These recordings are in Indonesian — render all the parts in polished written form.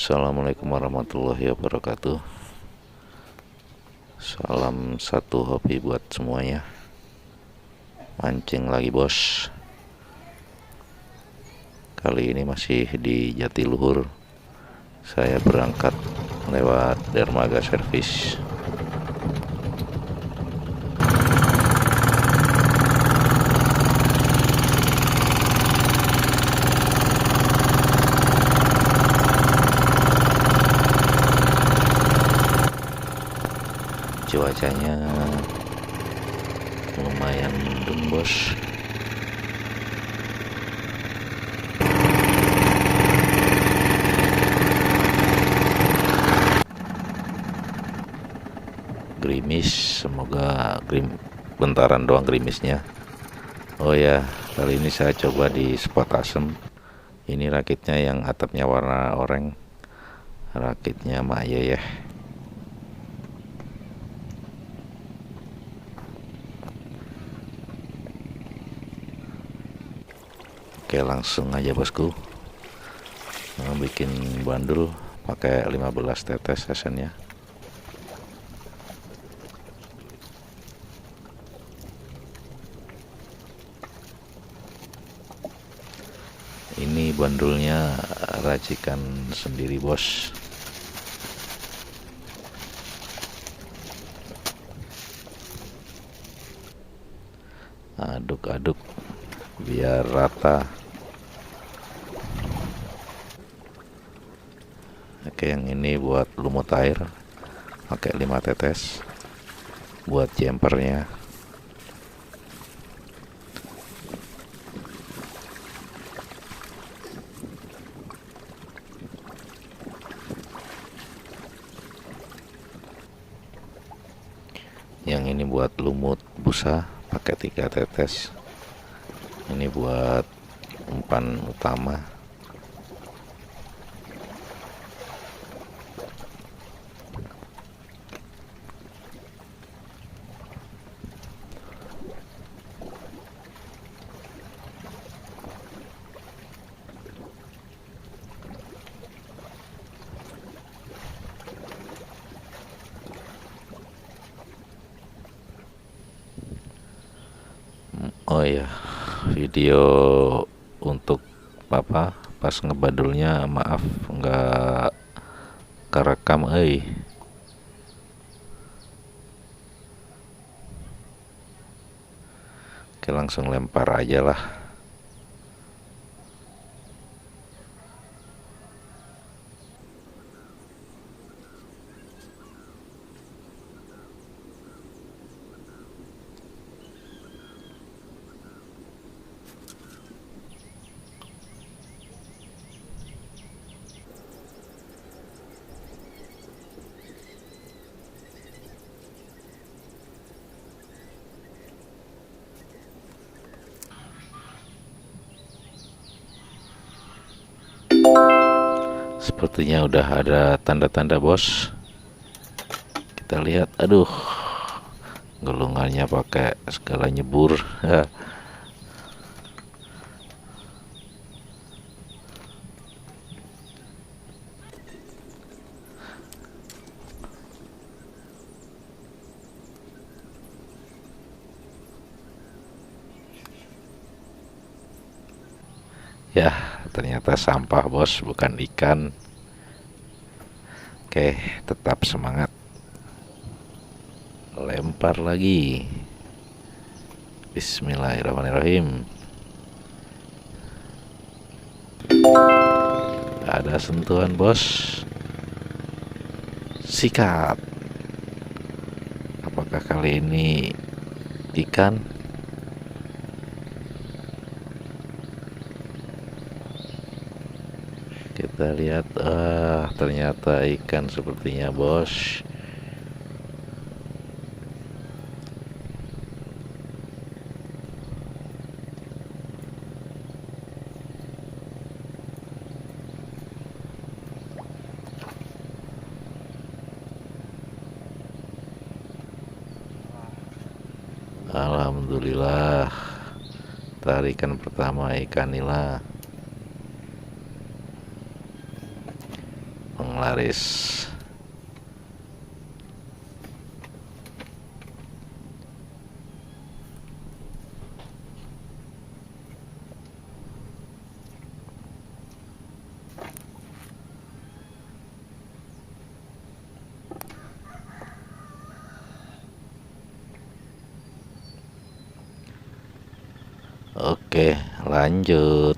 Assalamualaikum warahmatullahi wabarakatuh. Salam satu hobi buat semuanya. Mancing lagi bos. Kali ini masih di Jatiluhur. Saya berangkat lewat dermaga servis. Cuacanya lumayan mendung bos. Gerimis, semoga bentaran doang gerimisnya. Oh ya, kali ini saya coba di spot asem. Ini rakitnya yang atapnya warna oranye. Rakitnya Maya ya. Oke, langsung aja bosku. Bikin bandul pakai 15 tetes sesennya. Ini bandulnya racikan sendiri bos. Aduk-aduk biar rata. Oke, yang ini buat lumut air pakai 5 tetes. Buat jumpernya. Yang ini buat lumut busa pakai 3 tetes. Ini buat umpan utama. Oh ya, video untuk pas ngebadulnya maaf nggak kerekam Oke, langsung lempar aja lah. Sepertinya udah ada tanda-tanda bos. Kita lihat, aduh, gelungannya pakai segala nyebur. Ya, ternyata sampah bos, bukan ikan. Oke, tetap semangat. Lempar lagi. Bismillahirrahmanirrahim. Ada sentuhan bos. Sikat. Apakah kali ini ikan? Kita lihat, ternyata ikan sepertinya bos. Alhamdulillah, tarikan pertama ikan nila. laris. Oke, lanjut.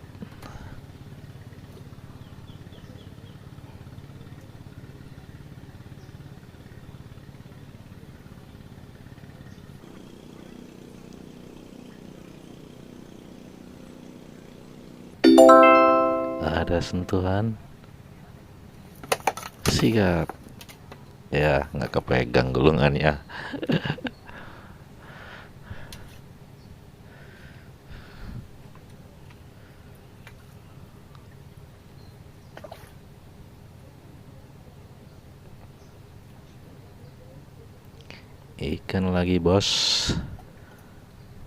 Ada sentuhan. Sikat. Ya, nggak kepegang gulungannya. Ikan lagi, bos.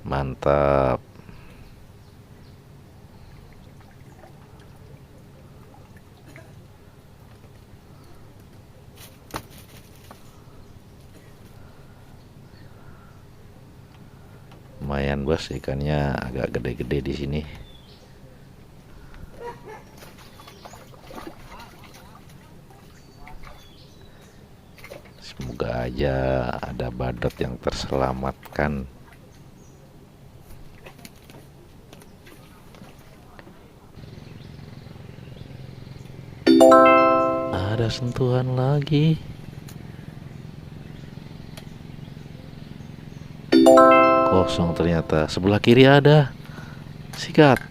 Mantap. Lumayan, bos, ikannya agak gede-gede di sini. Semoga aja ada badut yang terselamatkan. Ada sentuhan lagi. Kosong ternyata. Sebelah kiri ada. Sikat.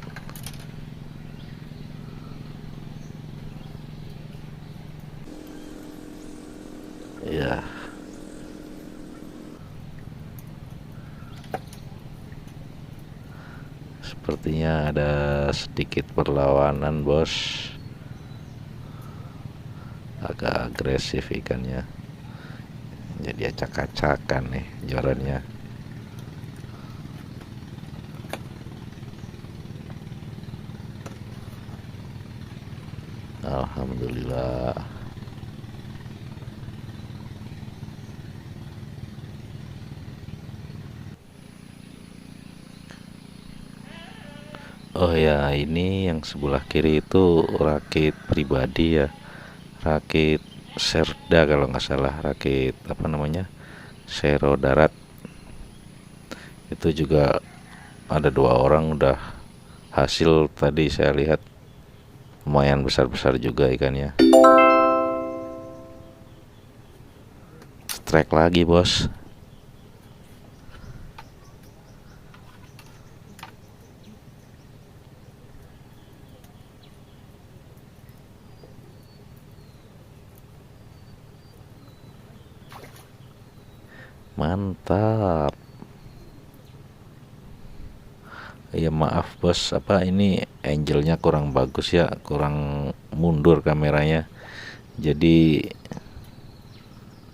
Ya. Sepertinya ada sedikit perlawanan, bos. Agak agresif ikannya. Jadi acak-acakan nih jorannya. Alhamdulillah. Oh ya, ini yang sebelah kiri itu rakit pribadi ya. Rakit Serda kalau nggak salah, rakit apa namanya? Sero darat. Itu juga ada 2 orang udah hasil tadi saya lihat, lumayan besar-besar juga ikannya. Strike lagi, bos. Mantap. Ya maaf, bos, apa ini angelnya kurang bagus ya, kurang mundur kameranya. Jadi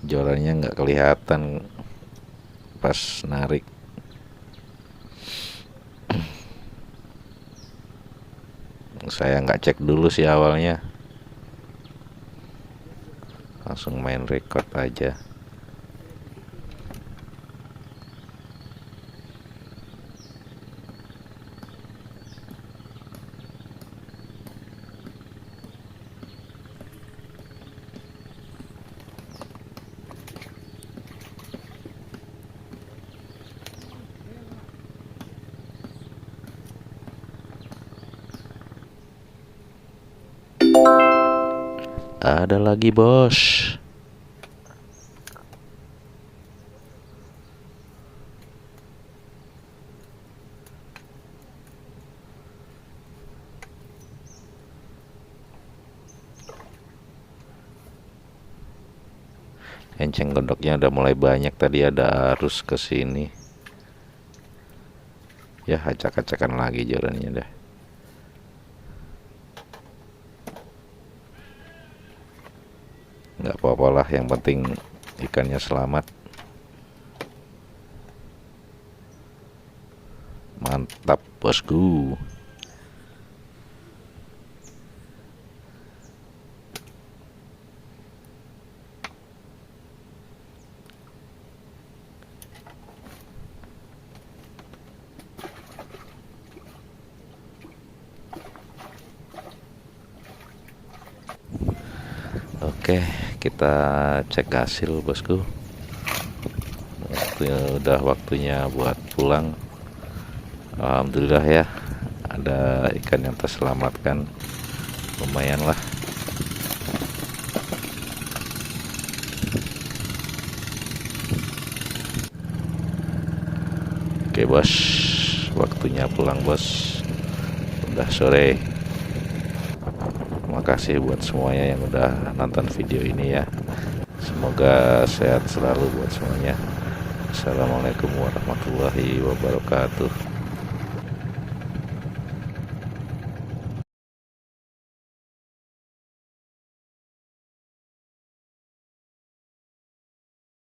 jorannya nggak kelihatan pas narik. Saya nggak cek dulu sih awalnya, langsung main record aja. Ada lagi, bos. Enceng gondoknya udah mulai banyak, tadi ada arus ke sini. Ya, acak-acakan lagi jorannya dah. Nggak apa-apa lah, yang penting ikannya selamat. Mantap, bosku. Oke, kita cek hasil bosku. Udah waktunya buat pulang. Alhamdulillah ya, ada ikan yang terselamatkan, lumayan lah. Oke bos, waktunya pulang bos, udah sore. Makasih buat semuanya yang udah nonton video ini ya, semoga sehat selalu buat semuanya. Assalamualaikum warahmatullahi wabarakatuh.